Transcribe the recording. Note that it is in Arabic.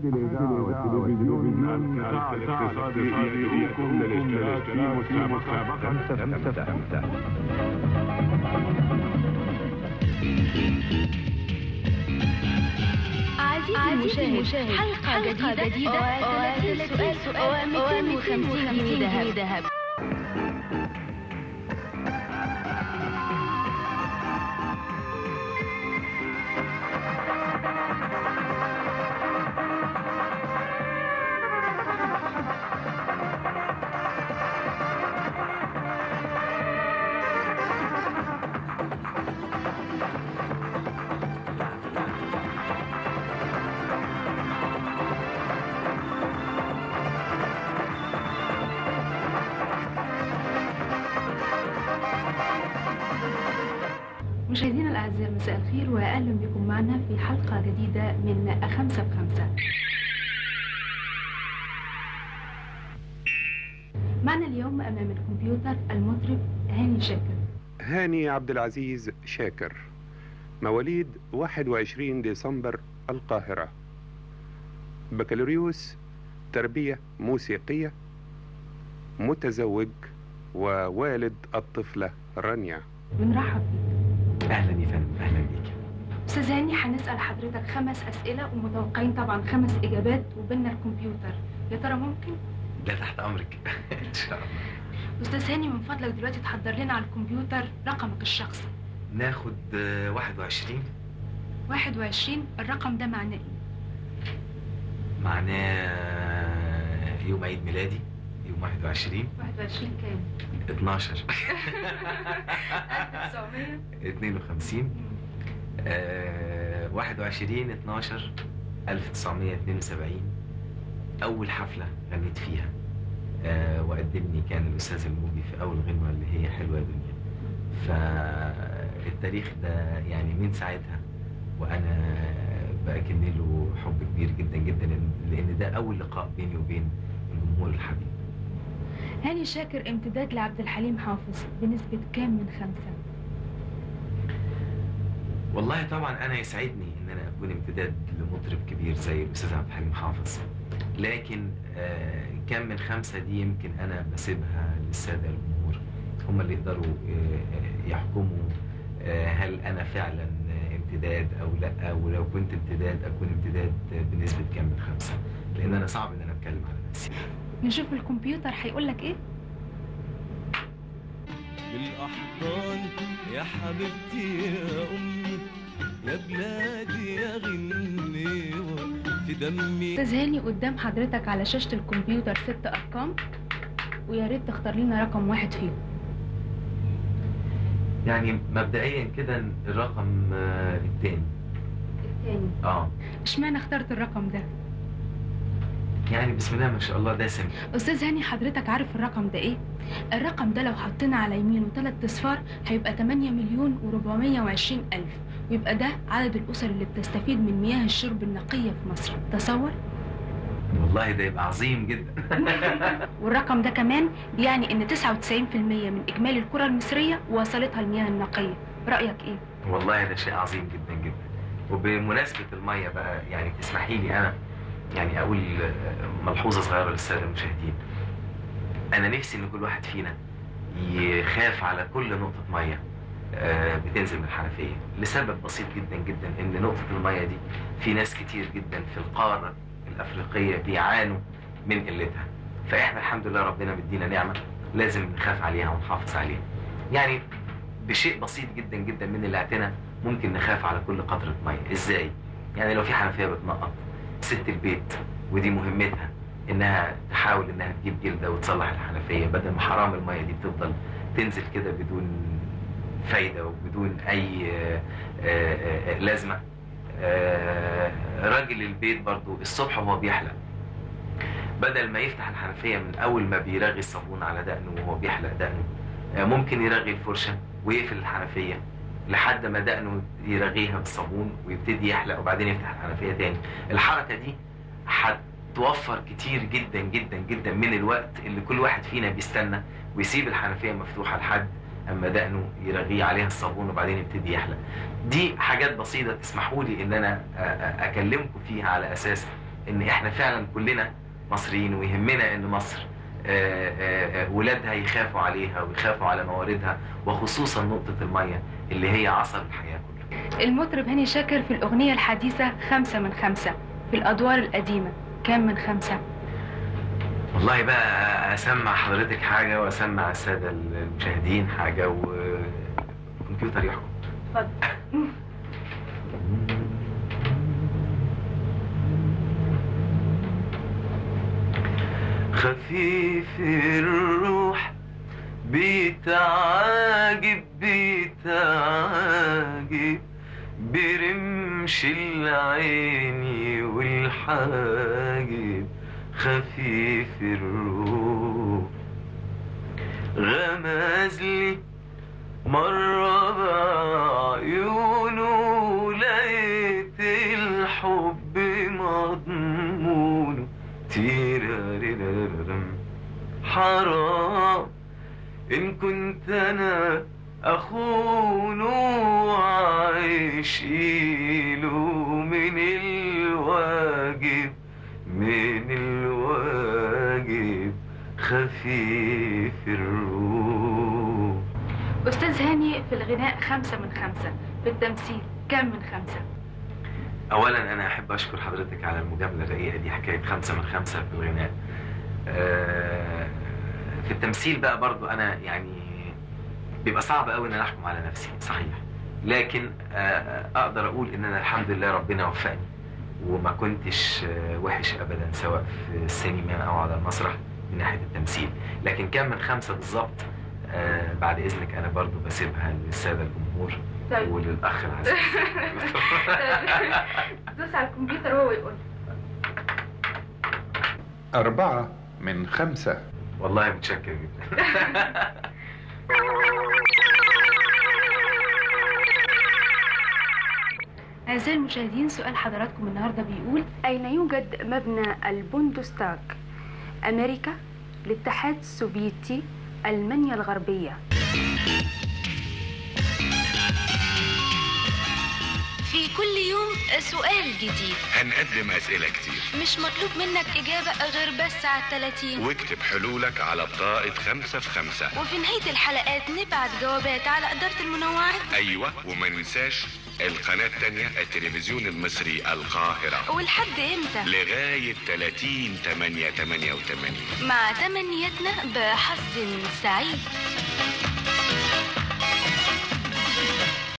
الإذاعة والتلفزيون من القطاع الاقتصادي يدعوكم للاشتراك في مسابقة 5 عزيزي المشاهد، حلقة جديدة سؤال 250 جنيه ذهب. مشاهدينا الأعزاء، مساء الخير وأهلا بكم معنا في حلقة جديدة من 5 ب5. معنا اليوم أمام الكمبيوتر المطرب هاني شاكر. هاني عبد العزيز شاكر، مواليد 21 ديسمبر القاهرة، بكالوريوس تربية موسيقية، متزوج ووالد الطفلة رانيا. بنرحب بيك. اهلا يا فندم، اهلا بيك. استاذ هاني، هنسال حضرتك 5 اسئله ومتوقعين طبعا 5 اجابات وبيننا الكمبيوتر، يا ترى ممكن؟ ده تحت امرك. ان شاء الله. استاذ هاني، من فضلك دلوقتي تحضر لنا على الكمبيوتر رقمك الشخصي. ناخد 21. 21 الرقم ده معناه ايه؟ معناه يوم عيد ميلادي، يوم 21. 21 كام؟ 12 1952. 21 12 1972 أول حفلة غنيت فيها، وقدمني كان الأستاذ الموجي في أول غنوة اللي هي حلوة يا دنيا. فالتاريخ ده يعني من ساعتها وأنا بأكن له حب كبير جدا جدا، لأن ده أول لقاء بيني وبين الجمهور الحبيب. هاني شاكر امتداد لعبد الحليم حافظ بنسبة كام من 5؟ والله طبعا أنا يسعدني إن أنا أكون امتداد لمطرب كبير زي الأستاذ عبد الحليم حافظ، لكن كام من 5 دي يمكن أنا بسيبها للسادة الجمهور، هم اللي يقدروا يحكموا هل أنا فعلا امتداد أو لأ، ولو كنت امتداد أكون امتداد بنسبة كام من 5، لأن أنا صعب إن أنا أتكلم على نفسي. نشوف الكمبيوتر هيقول لك ايه؟ بالاحضان يا حبيبتي يا امي يا بلادي يا غنيوه في دمي. استاذ هاني، قدام حضرتك على شاشة الكمبيوتر 6 ارقام، ويا ريت تختار لنا رقم واحد فيهم. يعني مبدئيا كده الرقم الثاني. الثاني؟ اشمعنى اخترت الرقم ده؟ يعني بسم الله ما شاء الله دسم. استاذ هاني، حضرتك عارف الرقم ده ايه؟ الرقم ده لو حطينا على يمينه 3 اصفار هيبقى 8,420,000، ويبقى ده عدد الاسر اللي بتستفيد من مياه الشرب النقية في مصر. تصور؟ والله ده يبقى عظيم جدا. والرقم ده كمان يعني ان 99% من اجمالي القرى المصرية وصلتها المياه النقية. رأيك ايه؟ والله ده شيء عظيم جدا جدا. وبمناسبة المية بقى، يعني تسمحي لي انا يعني اقول ملحوظة صغيرة للسادة المشاهدين. انا نفسي ان كل واحد فينا يخاف على كل نقطة مية بتنزل من الحنفية، لسبب بسيط جدا جدا، ان نقطة المية دي في ناس كتير جدا في القارة الافريقية بيعانوا من قلتها، فاحنا الحمد لله ربنا مدينا نعمة لازم نخاف عليها ونحافظ عليها. يعني بشيء بسيط جدا جدا من الاعتناء ممكن نخاف على كل قطرة مية. ازاي؟ يعني لو في حنفية بتنقط، ست البيت ودي مهمتها انها تحاول انها تجيب جلده وتصلح الحنفيه، بدل ما حرام الميه دي بتفضل تنزل كده بدون فايده وبدون اي لازمه. راجل البيت برضو الصبح وهو بيحلق، بدل ما يفتح الحنفيه من اول ما بيرغي الصابون على دقنه وهو بيحلق دقنه، ممكن يرغي الفرشه ويقفل الحنفيه لحد ما دقنه يرغيها بالصابون ويبتدي يحلق وبعدين يفتح الحنفيه تاني. الحركه دي هتوفر كتير جدا جدا جدا من الوقت اللي كل واحد فينا بيستنى ويسيب الحنفيه مفتوحه لحد اما دقنه يرغيه عليها الصابون وبعدين يبتدي يحلق. دي حاجات بسيطه تسمحوا لي ان انا اكلمكم فيها على اساس ان احنا فعلا كلنا مصريين، ويهمنا ان مصر ولادها يخافوا عليها ويخافوا على مواردها، وخصوصا نقطة المية اللي هي عصب الحياة كلها. المطرب هاني شاكر في الأغنية الحديثة 5 من 5، في الأدوار القديمة كام من 5؟ والله بقى أسمع حضرتك حاجة وأسمع السادة المشاهدين حاجة والكمبيوتر يحكم. اتفضل. خفيف الروح بيتعاجب بيتعاجب برمش العين والحاجب، خفيف الروح غمزلي مرة بعيونه لقيت الحب مضمونه، تيراريرارم حرام إن كنت أنا أخونه عايشيله من الواجب من الواجب، خفيف الروح. أستاذ هاني في الغناء 5 من 5، في التمثيل كام من 5؟ أولا أنا أحب أشكر حضرتك على المجاملة الرقيقة دي، حكاية 5 من 5 في الغناء. في التمثيل بقى برضو أنا يعني بيبقى صعب قوي إن أنا أحكم على نفسي صحيح، لكن أقدر أقول إن أنا الحمد لله ربنا وفقني وما كنتش وحش أبدا، سواء في السينما أو على المسرح من ناحية التمثيل. لكن كام من 5 بالظبط بعد إذنك أنا برضو بسيبها للسادة الجمهور وللأخ العزيز. دوس على الكمبيوتر وهو يقول. 4 من 5. والله متشكر جدا. أعزائي المشاهدين، سؤال حضراتكم النهارده بيقول: أين يوجد مبنى البوندستاغ؟ أمريكا، الاتحاد السوفيتي، ألمانيا الغربية. في كل يوم سؤال جديد، هنقدم أسئلة كتير، مش مطلوب منك إجابة غير بس على 30، واكتب حلولك على بطاقة 5 في 5. وفي نهاية الحلقات نبعت جوابات على إدارة المنوعات. أيوة، وما ننساش القناة التانية التلفزيون المصري القاهرة. ولحد إمتى؟ لغاية 30/8/88. مع تمنياتنا بحظ سعيد.